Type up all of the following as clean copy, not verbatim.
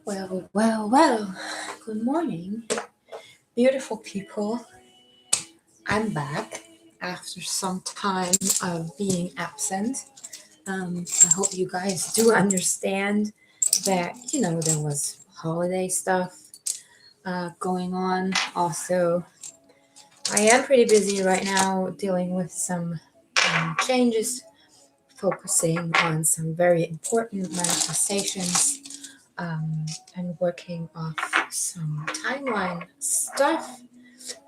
Well. Good morning, beautiful people. I'm back after some time of being absent. I hope you guys do understand that, there was holiday stuff going on. Also, I am pretty busy right now dealing with some changes, focusing on some very important manifestations and working off some timeline stuff.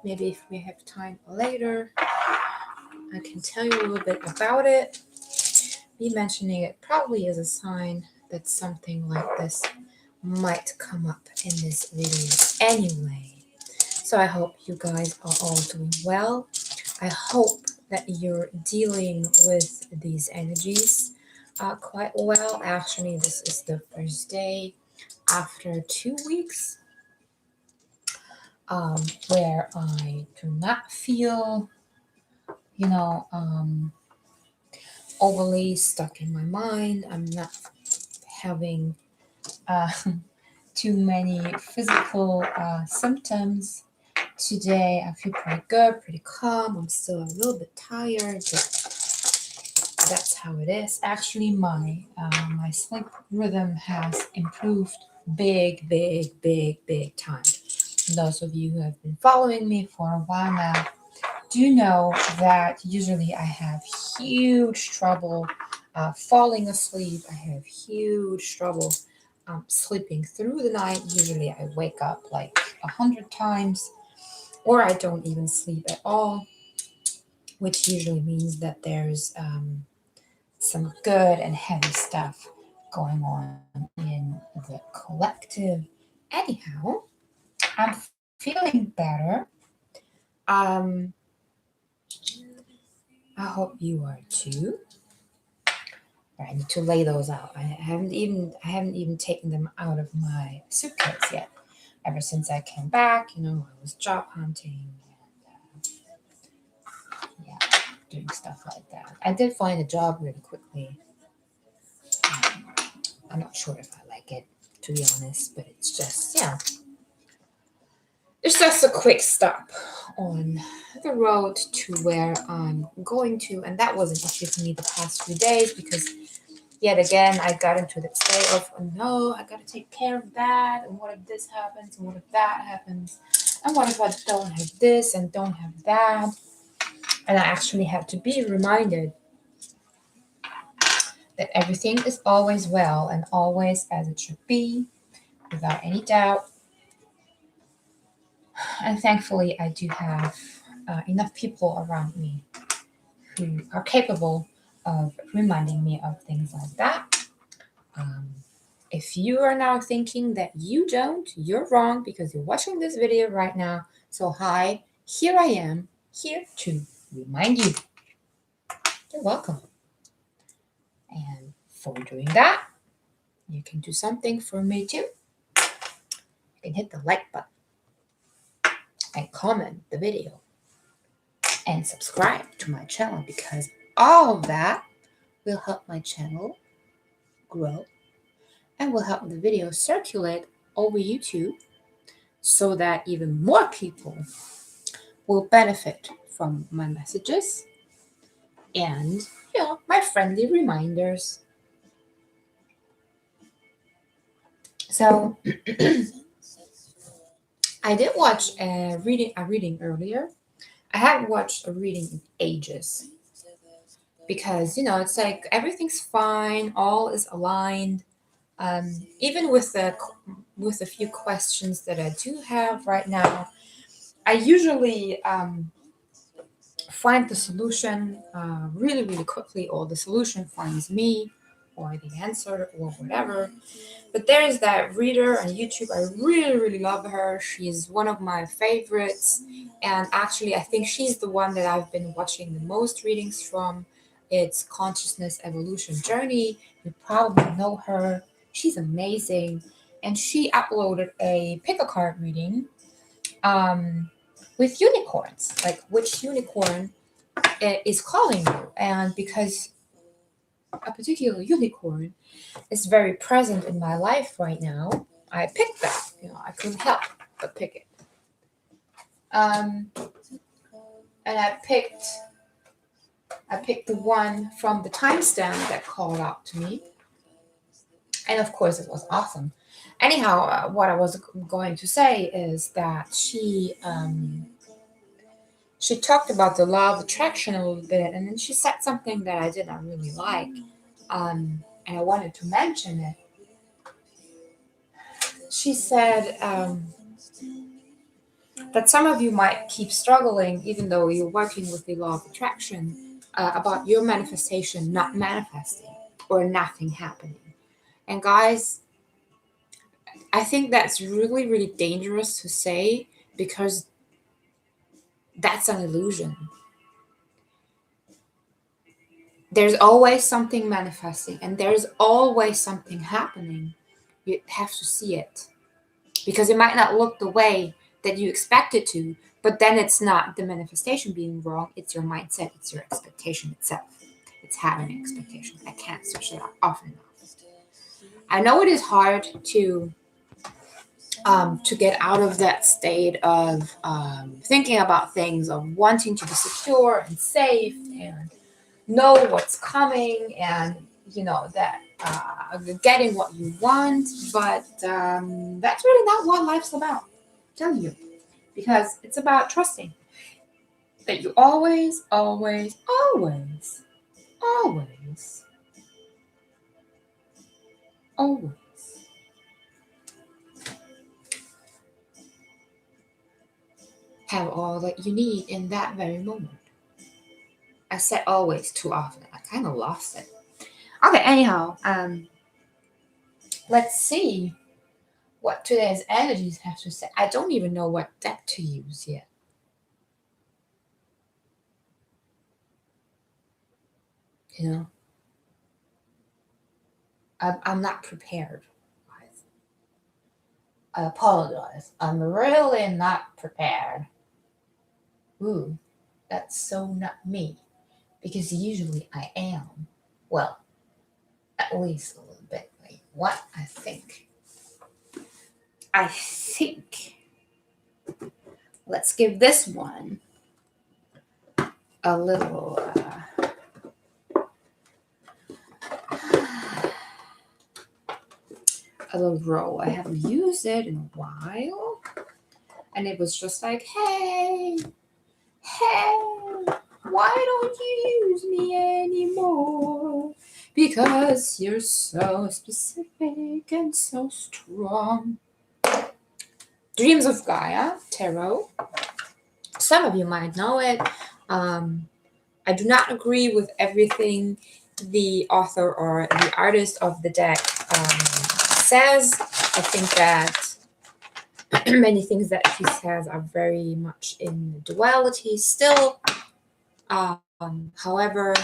Maybe if we have time later, I can tell you a little bit about it. Me mentioning it probably is a sign that something like this might come up in this video anyway. So I hope you guys are all doing well. I hope that you're dealing with these energies quite well. Actually, this is the first day after 2 weeks where I do not feel, overly stuck in my mind. I'm not having uh, too many physical symptoms. Today I feel pretty good, pretty calm. I'm still a little bit tired, but that's how it is. Actually, my sleep rhythm has improved big time. Those of you who have been following me for a while now do know that usually I have huge trouble falling asleep. I have huge trouble sleeping through the night. Usually I wake up like 100 times, or I don't even sleep at all, which usually means that there's some good and heavy stuff going on in the collective. Anyhow, I'm feeling better. Um, I hope you are too. I need to lay those out. I haven't even taken them out of my suitcase yet. Ever since I came back, I was job hunting and doing stuff like that. I did find a job really quickly. I'm not sure if I like it, to be honest, but it's just it's just a quick stop on the road to where I'm going to, and that was an issue for me the past few days because yet again I got into that state of, oh no, I gotta take care of that, and what if this happens, and what if that happens, and what if I don't have this and don't have that. And I actually had to be reminded that everything is always well and always as it should be, without any doubt. And thankfully, I do have enough people around me who are capable of reminding me of things like that. If you are now thinking that you don't, you're wrong because you're watching this video right now. So hi, here I am, here to remind you. You're welcome. And for doing that, you can do something for me too. You can hit the like button and comment the video and subscribe to my channel because all of that will help my channel grow and will help the video circulate over YouTube so that even more people will benefit from my messages and my friendly reminders. So I did watch a reading earlier. I haven't watched a reading in ages because it's like everything's fine, all is aligned. Even with the few questions that I do have right now, I usually find the solution really quickly, or the solution finds me, or the answer, or whatever. But there is that reader on YouTube. I really love her. She's one of my favorites, and actually I think she's the one that I've been watching the most readings from. It's Consciousness Evolution Journey. You probably know her. She's amazing, and she uploaded a pick a card reading with unicorns, like which unicorn is calling you. And because a particular unicorn is very present in my life right now, I picked that. I couldn't help but pick it. And I picked the one from the timestamp that called out to me. And of course, it was awesome. Anyhow, what I was going to say is that she talked about the law of attraction a little bit, and then she said something that I did not really like, and I wanted to mention it. She said that some of you might keep struggling, even though you're working with the law of attraction, about your manifestation not manifesting or nothing happening. And guys, I think that's really, really dangerous to say, because that's an illusion. There's always something manifesting, and there's always something happening. You have to see it, because it might not look the way that you expect it to, but then it's not the manifestation being wrong. It's your mindset. It's your expectation itself. It's having an expectation. I can't switch it often enough. I know it is hard to get out of that state of thinking about things, of wanting to be secure and safe and know what's coming, and that getting what you want. But that's really not what life's about, I'm telling you, because it's about trusting that you always have all that you need in that very moment. I said always too often. I kind of lost it. Okay, anyhow, let's see what today's energies have to say. I don't even know what deck to use yet. I'm not prepared, guys. I apologize. I'm really not prepared. Ooh, that's so not me, because usually I am. Well, at least a little bit. Like what I think. Let's give this one a little roll. I haven't used it in a while, and it was just like, hey, why don't you use me anymore? Because you're so specific and so strong. Dreams of Gaia Tarot. Some of you might know it. I do not agree with everything the author or the artist of the deck says. I think that many things that she says are very much in duality still. However,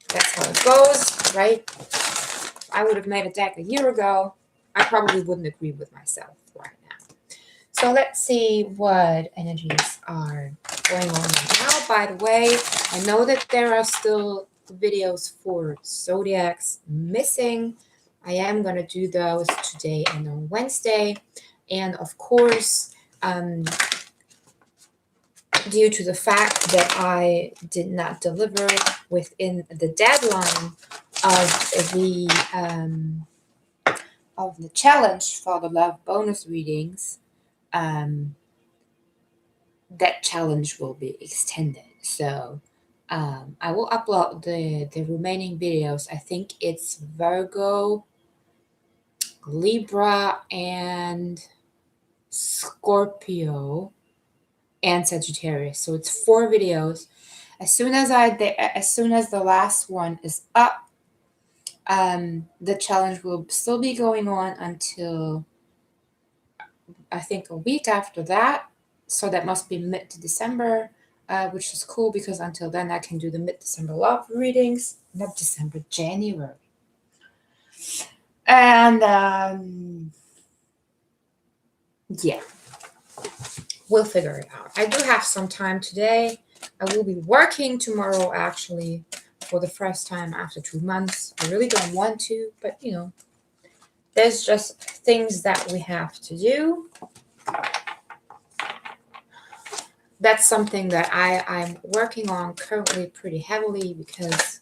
that's how it goes, right? If I would have made a deck a year ago, I probably wouldn't agree with myself right now. So let's see what energies are going on right now. By the way, I know that there are still videos for zodiacs missing. I am going to do those today and on Wednesday. And of course, due to the fact that I did not deliver within the deadline of the challenge for the love bonus readings, that challenge will be extended. So I will upload the remaining videos. I think it's Virgo, Libra, and Scorpio, and Sagittarius. So it's 4 videos. As soon as the last one is up, the challenge will still be going on until I think a week after that. So that must be mid-December, which is cool, because until then I can do the mid-December love readings. Not December, January. And yeah, we'll figure it out. I do have some time today. I will be working tomorrow, actually, for the first time after 2 months. I really don't want to, but there's just things that we have to do. That's something that I'm working on currently pretty heavily because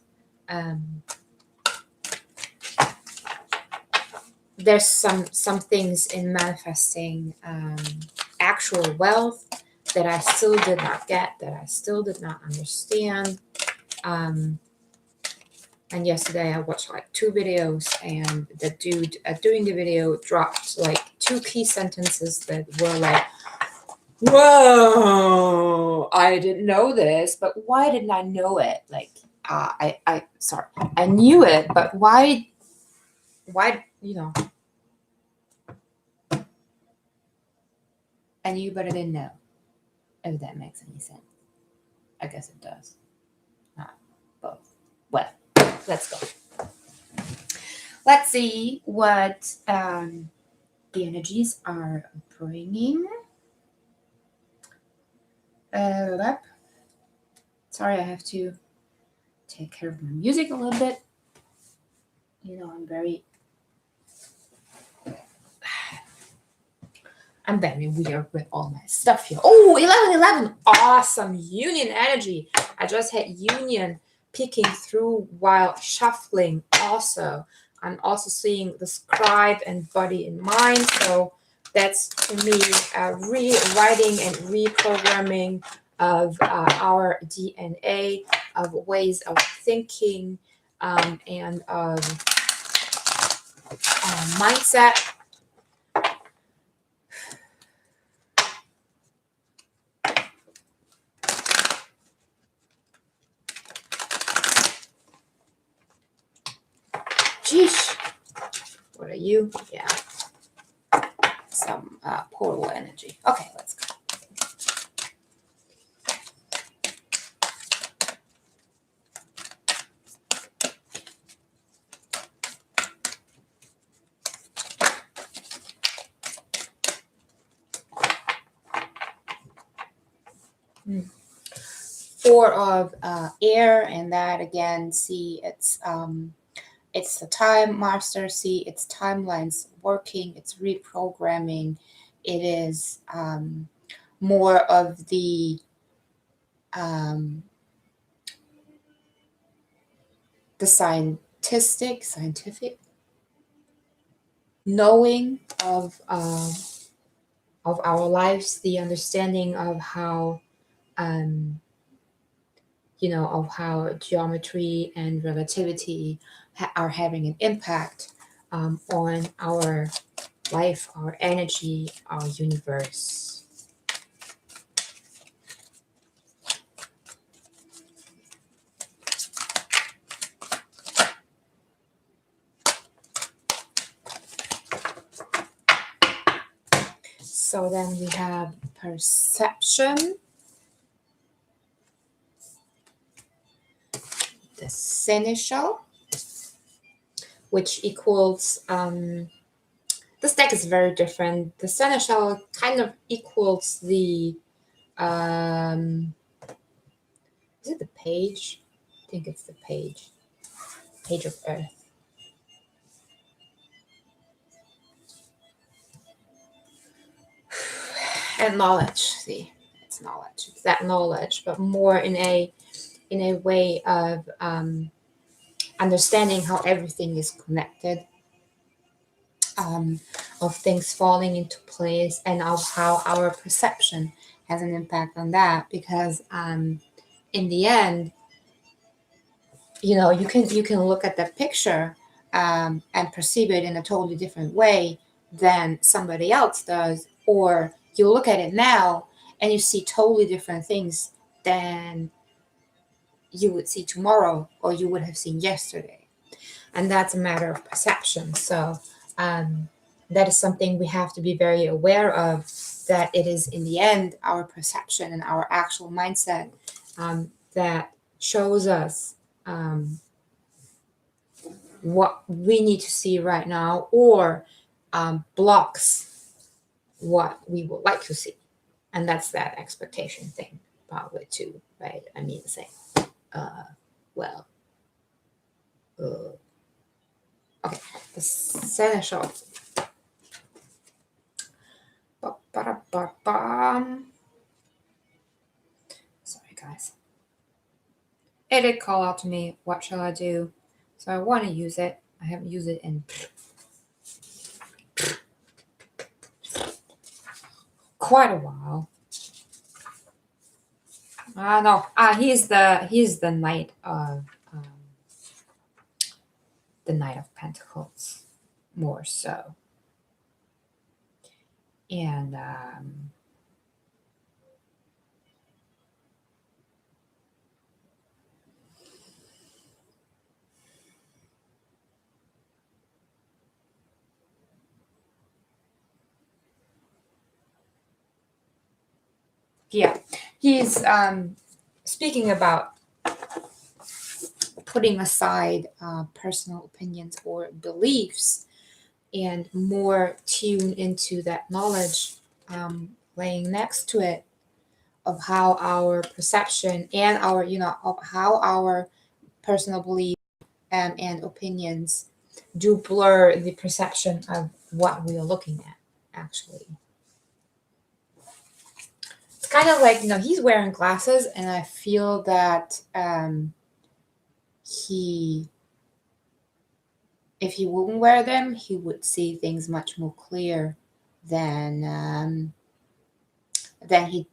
there's some things in manifesting actual wealth that I still did not get, that I still did not understand. And yesterday I watched like 2 videos, and the dude doing the video dropped like 2 key sentences that were like, whoa, I didn't know this, but why didn't I know it? Like, sorry, I knew it, but why, you know, I knew, but I didn't know, if that makes any sense. I guess it does. Not both. Well, let's go. Let's see what the energies are bringing. Sorry, I have to take care of my music a little bit. You know, I'm very weird with all my stuff here. Oh, 11. Awesome. Union energy. I just had union peeking through while shuffling also. I'm also seeing the scribe and body in mind. So that's, to me, rewriting and reprogramming of our DNA, of ways of thinking, and of mindset. Jeez. What are you? Yeah. Some portal energy. Okay, let's go. Four of air, and that again, see, it's the time master. See, it's timelines working, it's reprogramming. It is more of the scientific knowing of our lives, the understanding of how of how geometry and relativity are having an impact on our life, our energy, our universe. So then we have perception, the seneschal, which equals, this deck is very different. The seneschal kind of equals the, is it the page? I think it's the page of earth. And knowledge, see, it's knowledge. It's that knowledge, but more in a way of understanding how everything is connected, of things falling into place, and of how our perception has an impact on that. Because in the end, you can look at that picture and perceive it in a totally different way than somebody else does, or you look at it now and you see totally different things than you would see tomorrow or you would have seen yesterday. And that's a matter of perception. So that is something we have to be very aware of, that it is in the end our perception and our actual mindset that shows us what we need to see right now, or blocks what we would like to see. And that's that expectation thing probably too, right? I mean, say, Okay, the seneschal. Ba-ba-da-ba-bam. Sorry, guys. It did call out to me. What shall I do? So I want to use it. I haven't used it in quite a while. No. He's the knight of the Knight of Pentacles, more so. And yeah, he's speaking about putting aside personal opinions or beliefs and more tune into that knowledge laying next to it of how our perception and our, of how our personal beliefs and opinions do blur the perception of what we are looking at, actually. It's kind of like, he's wearing glasses, and I feel that if he wouldn't wear them, he would see things much more clear than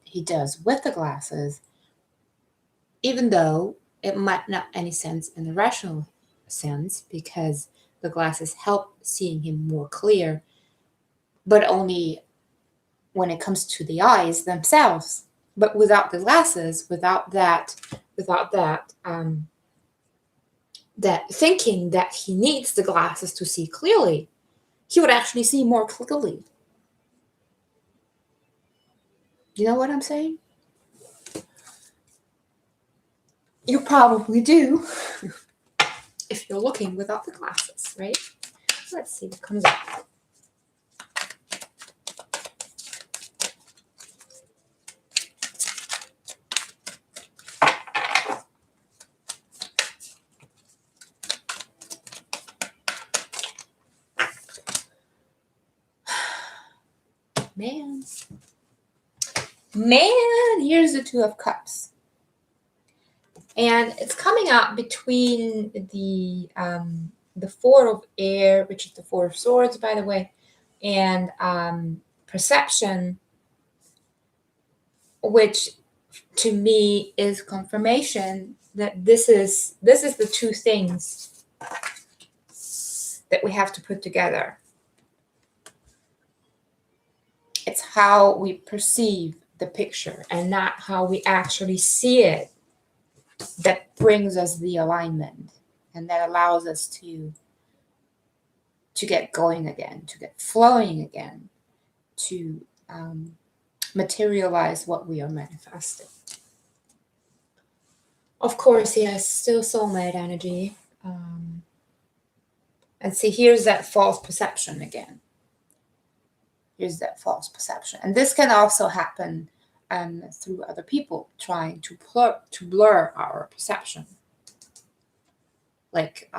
he does with the glasses, even though it might not any sense in the rational sense, because the glasses help seeing him more clear, but only when it comes to the eyes themselves. But without the glasses, without that thinking that he needs the glasses to see clearly, he would actually see more clearly. You know what I'm saying? You probably do if you're looking without the glasses, right? Let's see what comes up. Man, here's the Two of Cups. And it's coming up between the Four of Air, which is the Four of Swords, by the way, and perception, which to me is confirmation that this is the two things that we have to put together. It's how we perceive the picture and not how we actually see it that brings us the alignment, and that allows us to get going again, to get flowing again, to materialize what we are manifesting. Of course, yes, still soulmate energy. And see, here's that false perception again. Here's that false perception. And this can also happen through other people trying to blur our perception. Like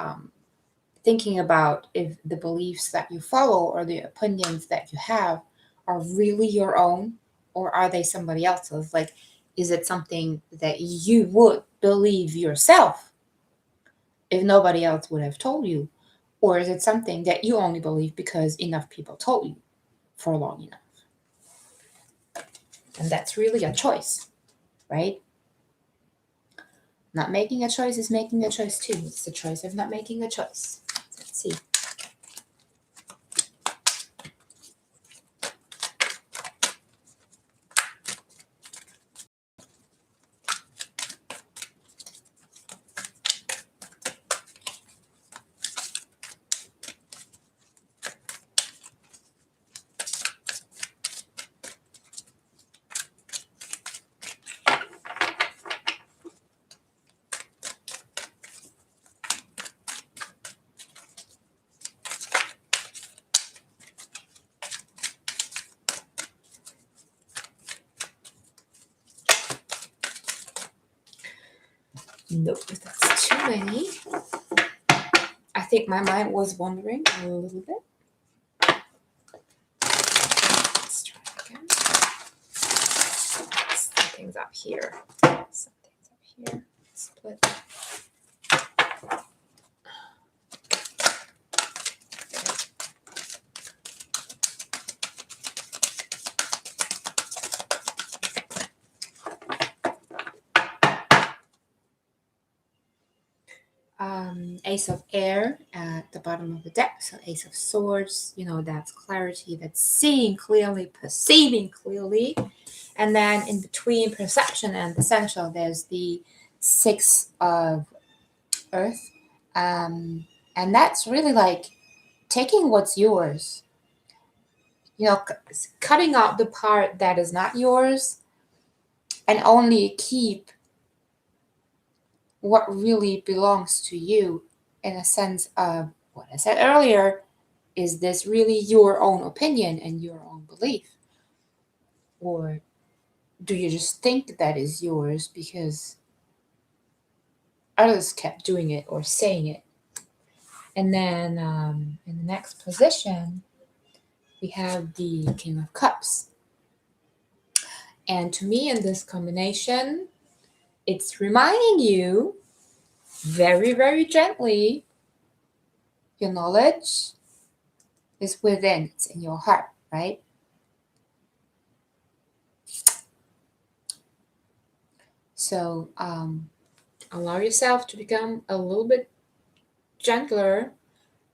thinking about if the beliefs that you follow or the opinions that you have are really your own, or are they somebody else's? Like, is it something that you would believe yourself if nobody else would have told you? Or is it something that you only believe because enough people told you for long enough? And that's really a choice, right? Not making a choice is making a choice too. It's the choice of not making a choice. Let's see. Nope, that's too many. I think my mind was wandering a little bit. Let's try again. Something's up here. Something's up here. Split. Ace of Air at the bottom of the deck, so Ace of Swords, that's clarity, that's seeing clearly, perceiving clearly. And then in between perception and essential, there's the Six of Earth, and that's really like taking what's yours, cutting out the part that is not yours and only keep what really belongs to you, in a sense of what I said earlier. Is this really your own opinion and your own belief? Or do you just think that is yours because others kept doing it or saying it? And then in the next position, we have the King of Cups. And to me, in this combination, it's reminding you very, very gently, your knowledge is within, it's in your heart, right? So allow yourself to become a little bit gentler.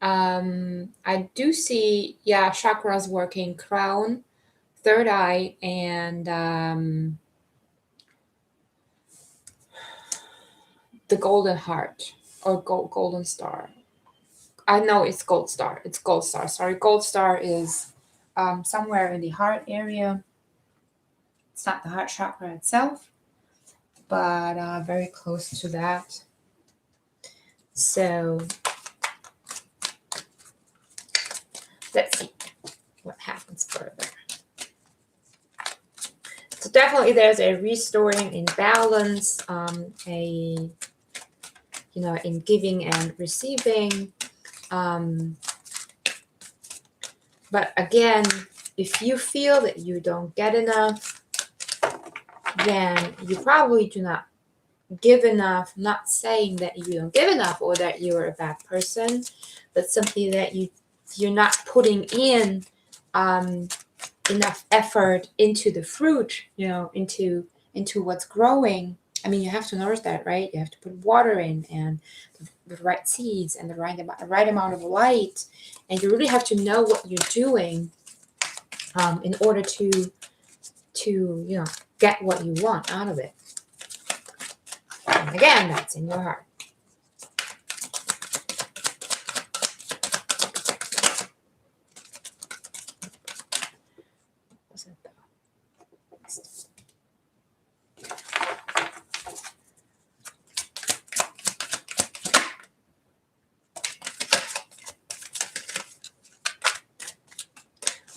I do see, chakras working: crown, third eye, and the golden heart or golden star. I know it's gold star. It's gold star. Sorry, gold star is somewhere in the heart area. It's not the heart chakra itself, but very close to that. So let's see what happens further. So definitely there's a restoring in balance, in giving and receiving. But again, if you feel that you don't get enough, then you probably do not give enough. Not saying that you don't give enough or that you're a bad person, but simply that you're not putting in enough effort into the fruit, into what's growing. I mean, you have to nourish that, right? You have to put water in and the right seeds and the right amount of light, and you really have to know what you're doing in order to get what you want out of it. And again, that's in your heart.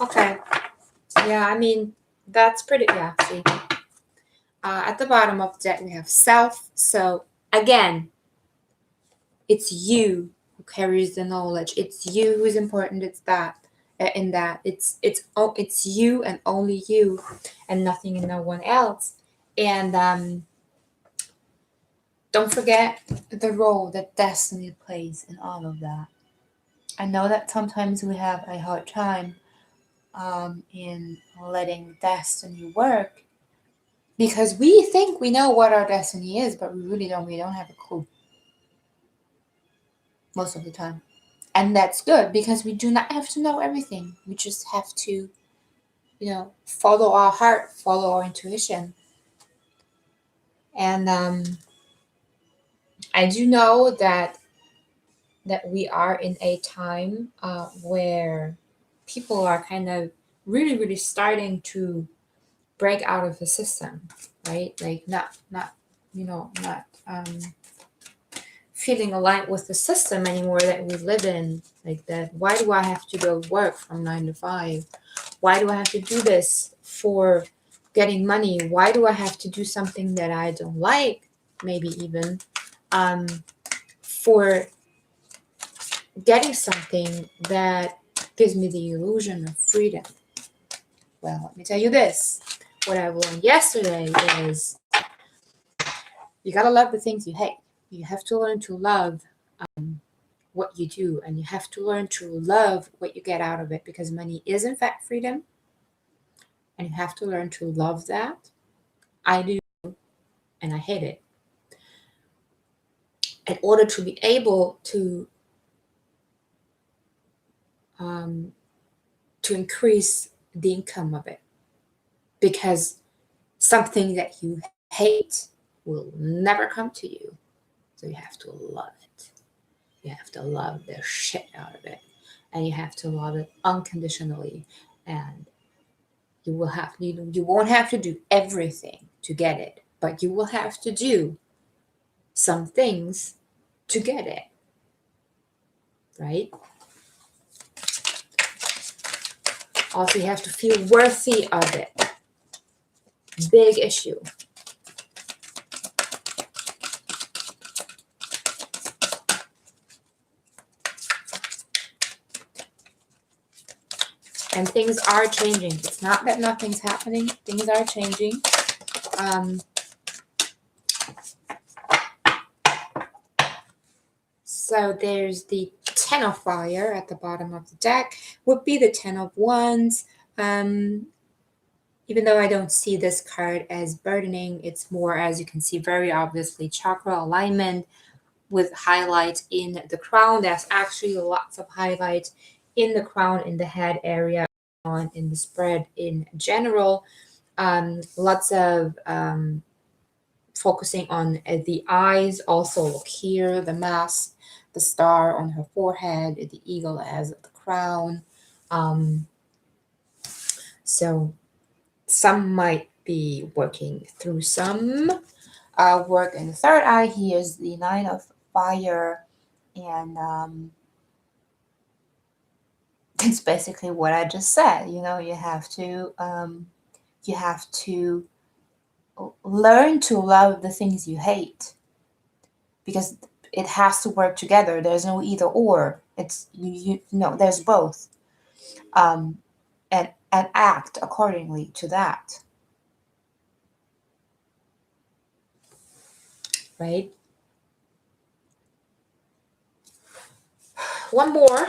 Okay. Yeah, I mean, that's pretty, see. At the bottom of the deck, we have self. So again, it's you who carries the knowledge. It's you who's important. It's that. In that, it's you and only you, and nothing and no one else. And don't forget the role that destiny plays in all of that. I know that sometimes we have a hard time in letting destiny work, because we think we know what our destiny is, but we really don't. We don't have a clue most of the time. And that's good, because we do not have to know everything. We just have to, follow our heart, follow our intuition. And I do know that we are in a time where people are kind of really, really starting to break out of the system, right? Like not feeling aligned with the system anymore that we live in. Like that, why do I have to go work from 9 to 5? Why do I have to do this for getting money? Why do I have to do something that I don't like? Maybe even for getting something that gives me the illusion of freedom. Well, let me tell you this. What I learned yesterday is you gotta love the things you hate. You have to learn to love what you do, and you have to learn to love what you get out of it, because money is in fact freedom, and you have to learn to love that. I do, and I hate it. In order to be able to increase the income of it, because something that you hate will never come to you. So you have to love it. You have to love the shit out of it, and you have to love it unconditionally. And you won't have to do everything to get it, but you will have to do some things to get it, right? Also, you have to feel worthy of it. Big issue. And things are changing. It's not that nothing's happening. Things are changing. So there's the 10 of fire at the bottom of the deck. Would be the 10 of wands. Even though I don't see this card as burdening, it's more, as you can see very obviously, chakra alignment with highlights in the crown. There's actually lots of highlights in the crown, in the head area, in the spread in general. Lots of focusing on the eyes. Also look here, the mask, the star on her forehead, the eagle as the crown. So some might be working through some work in the third eye. Here's the 9 of fire, and it's basically what I just said. You know, you have to learn to love the things you hate, because it has to work together. There's no either or. It's you know, there's both, and act accordingly to that, right? One more.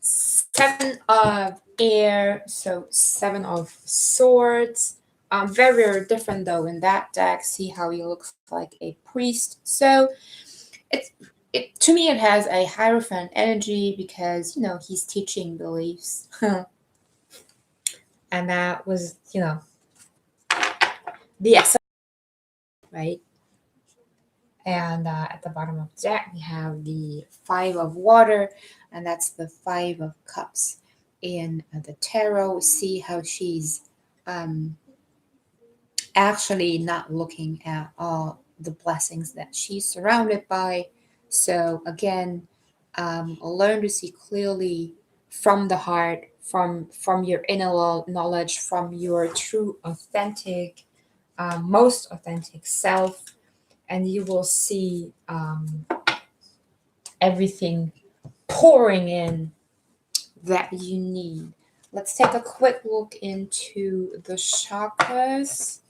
Seven of air, so 7 of swords. Very, very different though in that deck. See how he looks like a priest. So to me, it has a Hierophant energy, because, you know, he's teaching beliefs. And that was, you know, the essence, right? And at the bottom of the deck, we have the 5 of water, and that's the 5 of cups. In the tarot, see how she's actually not looking at all the blessings that she's surrounded by. So again, learn to see clearly from the heart, from your inner knowledge, from your true, authentic, most authentic self, and you will see everything pouring in that you need. Let's take a quick look into the chakras.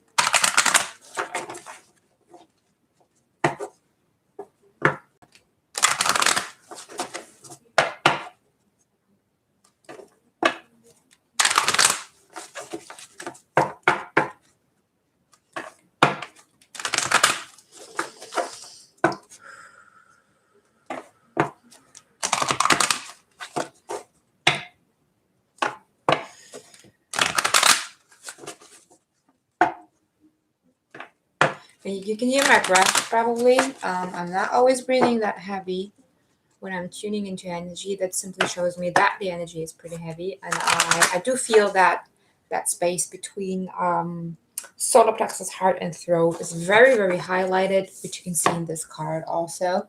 You can hear my breath probably. I'm not always breathing that heavy when I'm tuning into energy. That simply shows me that the energy is pretty heavy, and I do feel that space between solar plexus, heart, and throat is very, very highlighted, which you can see in this card also.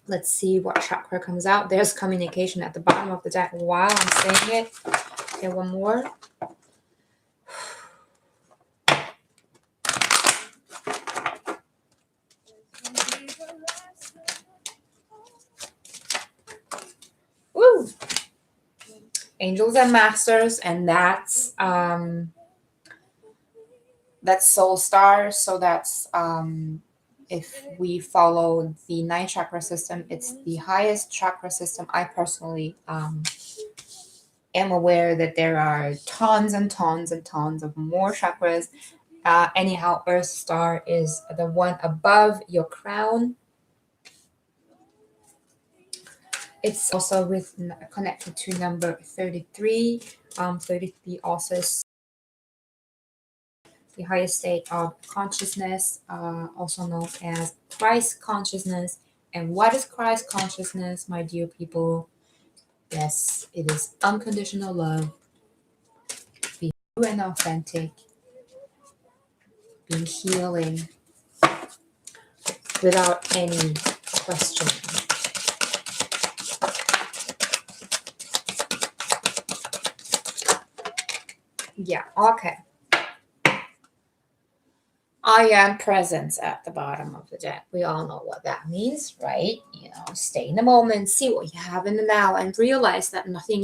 Let's see what chakra comes out. There's communication at the bottom of the deck while I'm saying it. Okay, one more. Woo! Angels and Masters, and that's Soul Star. So that's if we follow the 9 chakra system, it's the highest chakra system. I personally am aware that there are tons and tons and tons of more chakras. Anyhow, Earth Star is the one above your crown. It's also connected to number 33. 33 also is the highest state of consciousness, also known as Christ consciousness. And what is Christ consciousness, my dear people? Yes, it is unconditional love, being true and authentic, being healing without any question. Yeah, okay. I am presence at the bottom of the deck. We all know what that means, right? You know, stay in the moment, see what you have in the now, and realize that nothing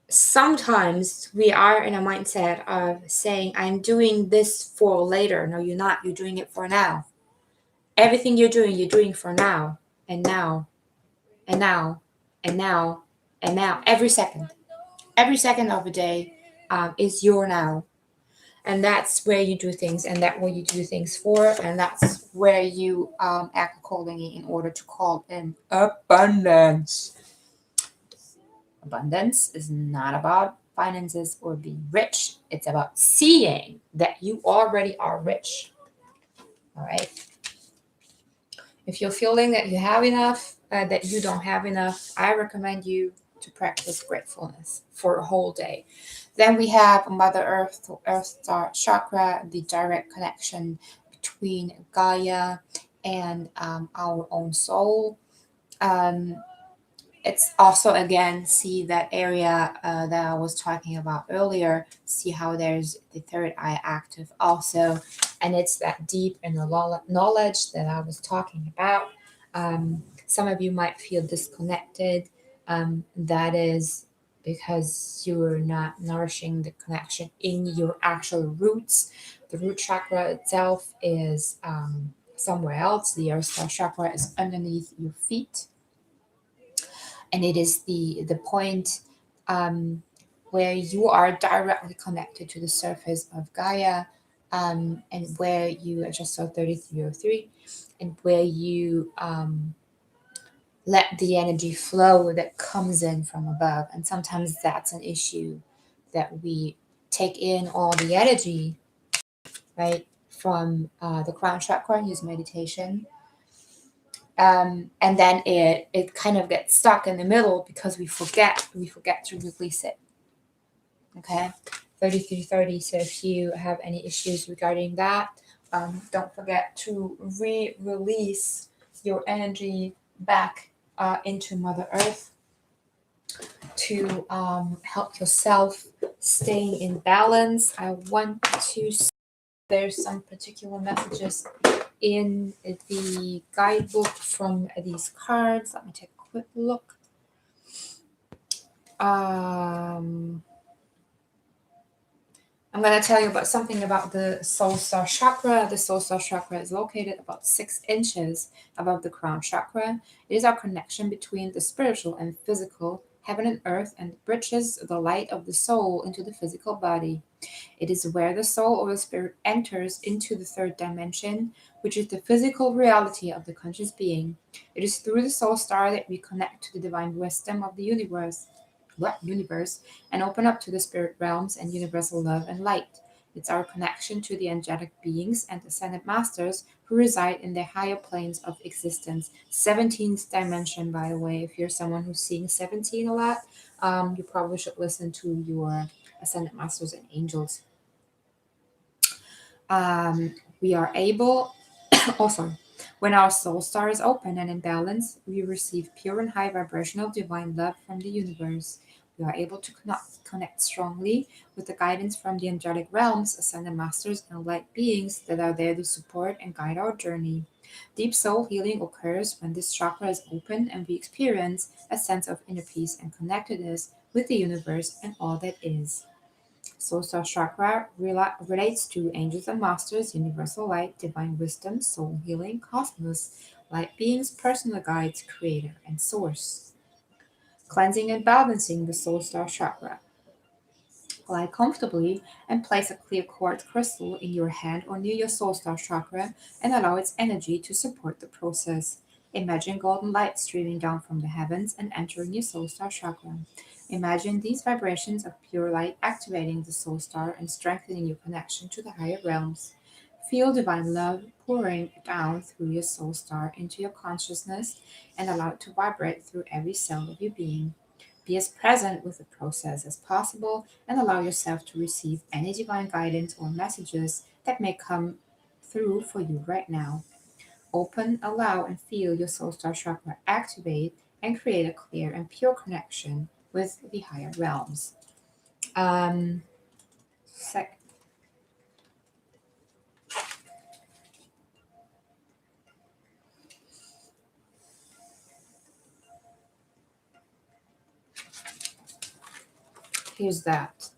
sometimes we are in a mindset of saying, I'm doing this for later. No, you're not. You're doing it for now. Everything you're doing for now, and now, and now, and now, and now. Every second of the day is your now. And that's where you do things, and that's what you do things for, and that's where you act accordingly in order to call in abundance. Abundance is not about finances or being rich. It's about seeing that you already are rich. All right. If you're feeling that you have enough, that you don't have enough, I recommend you to practice gratefulness for a whole day. Then we have Mother Earth, to Earth Star Chakra, the direct connection between Gaia and our own soul. It's also, again, see that area that I was talking about earlier, see how there's the third eye active also, and it's that deep inner knowledge that I was talking about. Some of you might feel disconnected. That is because you're not nourishing the connection in your actual roots. The root chakra itself is somewhere else. The earth star chakra is underneath your feet, and it is the point where you are directly connected to the surface of Gaia, and where you, I just saw 3303, and where you let the energy flow that comes in from above. And sometimes that's an issue, that we take in all the energy, right, from the crown chakra, use meditation. And then it kind of gets stuck in the middle because we forget to release it. Okay, 3330. So if you have any issues regarding that, don't forget to release your energy back into Mother Earth to help yourself staying in balance. I want to see there's some particular messages in the guidebook from these cards. Let me take a quick look. I'm going to tell you about something about the soul star chakra. The soul star chakra is located about 6 inches above the crown chakra. It is our connection between the spiritual and physical, heaven and earth, and bridges the light of the soul into the physical body. It is where the soul or the spirit enters into the third dimension, which is the physical reality of the conscious being. It is through the soul star that we connect to the divine wisdom of the universe and open up to the spirit realms and universal love and light. It's our connection to the angelic beings and ascended masters who reside in the higher planes of existence. 17th dimension, by the way. If you're someone who's seeing 17 a lot, you probably should listen to your ascended masters and angels. We are able Also, when our soul star is open and in balance, we receive pure and high vibrational divine love from the universe. We are able to connect strongly with the guidance from the angelic realms, ascended masters, and light beings that are there to support and guide our journey. Deep soul healing occurs when this chakra is open and we experience a sense of inner peace and connectedness with the universe and all that is. Soul Star Chakra relates to angels and masters, universal light, divine wisdom, soul healing, cosmos, light beings, personal guides, creator, and source. Cleansing and balancing the Soul Star Chakra. Lie comfortably and place a clear quartz crystal in your hand or near your soul star chakra and allow its energy to support the process. Imagine golden light streaming down from the heavens and entering your soul star chakra. Imagine these vibrations of pure light activating the soul star and strengthening your connection to the higher realms. Feel divine love pouring down through your soul star into your consciousness and allow it to vibrate through every cell of your being. Be as present with the process as possible and allow yourself to receive any divine guidance or messages that may come through for you right now. Open, allow, and feel your soul star chakra activate and create a clear and pure connection with the higher realms. Um, sec- here's that.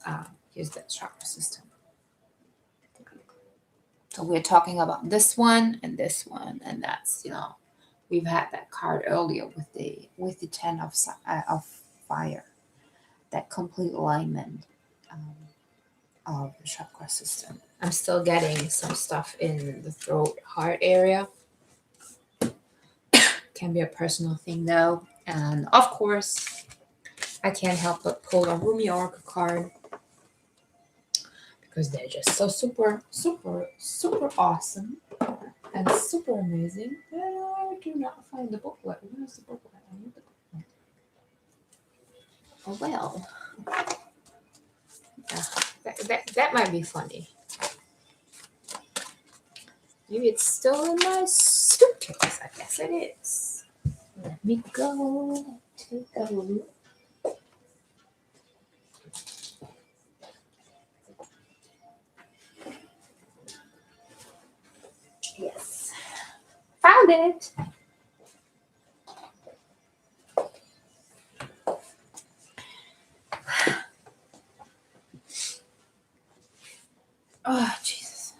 Here's that chakra system. So we're talking about this one, and that's we've had that card earlier with the ten of fire, that complete alignment of the chakra system. I'm still getting some stuff in the throat, heart area. Can be a personal thing though, and of course, I can't help but pull a Rumi Oracle card because they're just so super, super, super awesome and super amazing. And I do not find the booklet. Where's the booklet? I need the booklet. Oh well. That might be funny. Maybe it's still in my suitcase. I guess it is. Let me go take a look. Yes. Found it. Oh, Jesus.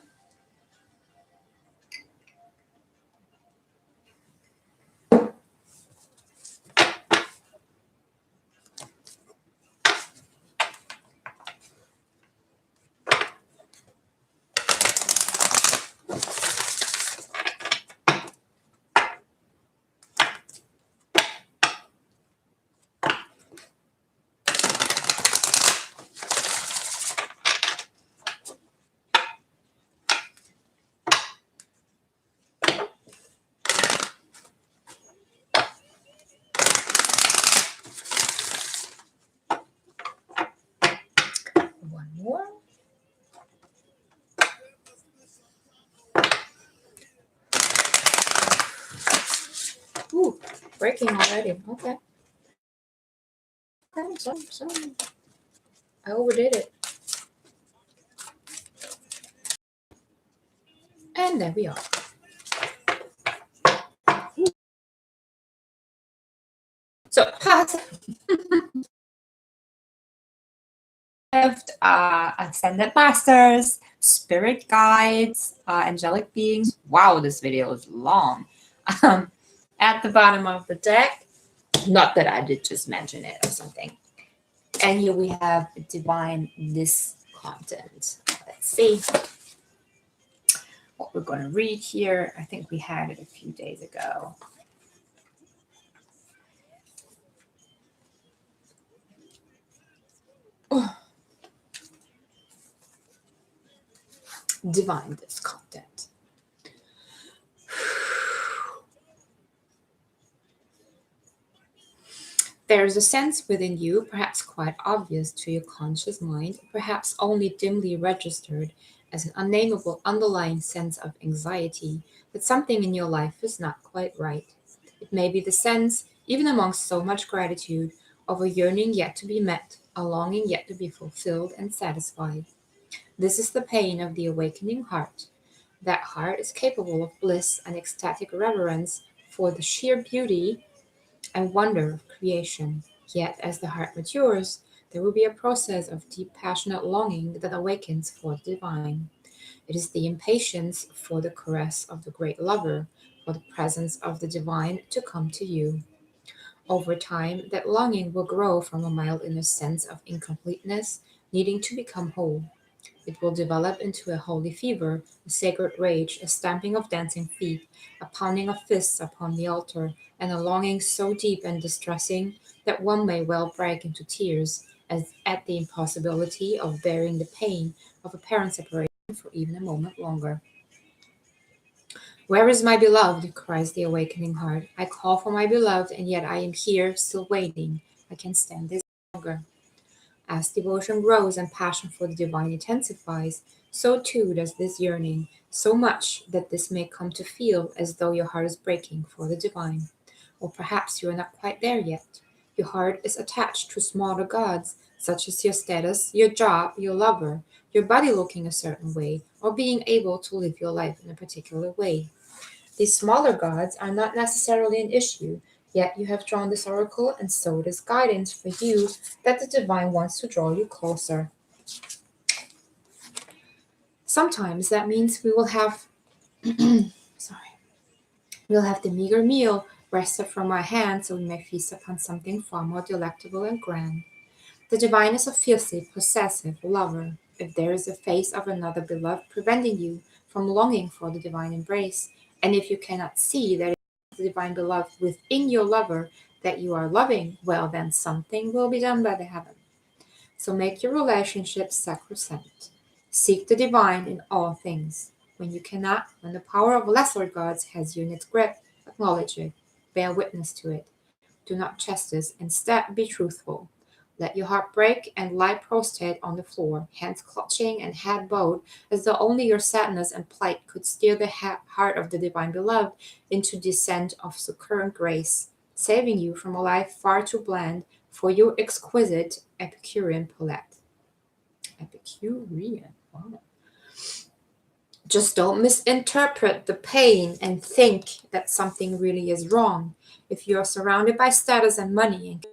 One more. Ooh, breaking already. Okay. Sorry. I overdid it. And there we are. So, ascended masters, spirit guides, angelic beings. Wow, this video is long. At the bottom of the deck, not that I did just mention it or something. And here we have divine this content. Let's see what we're going to read here. I think we had it a few days ago. Oh. Divine this content. There is a sense within you, perhaps quite obvious to your conscious mind, perhaps only dimly registered, as an unnameable underlying sense of anxiety that something in your life is not quite right. It may be the sense, even amongst so much gratitude, of a yearning yet to be met, a longing yet to be fulfilled and satisfied. This is the pain of the awakening heart. That heart is capable of bliss and ecstatic reverence for the sheer beauty and wonder of creation. Yet, as the heart matures, there will be a process of deep passionate longing that awakens for the divine. It is the impatience for the caress of the great lover, for the presence of the divine to come to you. Over time, that longing will grow from a mild inner sense of incompleteness, needing to become whole. It will develop into a holy fever, a sacred rage, a stamping of dancing feet, a pounding of fists upon the altar, and a longing so deep and distressing that one may well break into tears as at the impossibility of bearing the pain of apparent separation for even a moment longer. Where is my beloved? Cries the awakening heart. I call for my beloved, and yet I am here, still waiting. I can stand this longer. As devotion grows and passion for the divine intensifies, so too does this yearning, so much that this may come to feel as though your heart is breaking for the divine. Or perhaps you are not quite there yet. Your heart is attached to smaller gods, such as your status, your job, your lover, your body looking a certain way, or being able to live your life in a particular way. These smaller gods are not necessarily an issue, yet you have drawn this oracle, and so it is guidance for you that the divine wants to draw you closer. Sometimes that means we will have sorry, we'll have the meager meal wrested from our hands so we may feast upon something far more delectable and grand. The divine is a fiercely possessive lover. If there is a face of another beloved preventing you from longing for the divine embrace, and if you cannot see that it is the divine beloved within your lover that you are loving, well, then something will be done by the heaven. So make your relationship sacrosanct. Seek the divine in all things. When you cannot, when the power of lesser gods has you in its grip, acknowledge it. Bear witness to it. Do not chastise, instead be truthful. Let your heart break and lie prostrate on the floor, hands clutching and head bowed, as though only your sadness and plight could steer the heart of the divine beloved into descent of succurrent grace, saving you from a life far too bland for your exquisite Epicurean palate. Epicurean, wow. Just don't misinterpret the pain and think that something really is wrong. If you are surrounded by status and money and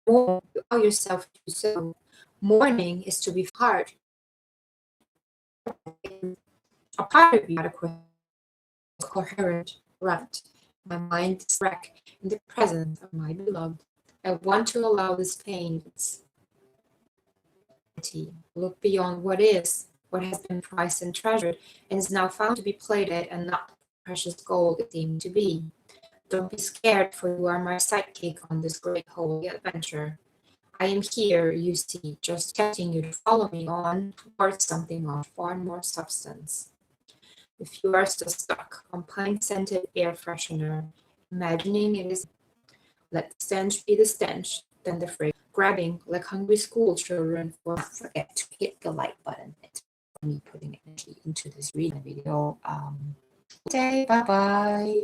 mourn, you allow yourself to do so. Mourning is to be hard. A part of you adequate, coherent, right. My mind is wrecked in the presence of my beloved. I want to allow this pain to look beyond what is, what has been prized and treasured, and is now found to be plated and not precious gold it seemed to be. Don't be scared, for you are my sidekick on this great holy adventure. I am here, you see, just tempting you to follow me on towards something of far more substance. If you are still stuck on pine-scented air freshener, imagining it is, let the stench be the stench, then the phrase, grabbing like hungry school children. For not forget to hit the like button. It's me putting energy into this reading video. Okay, bye-bye.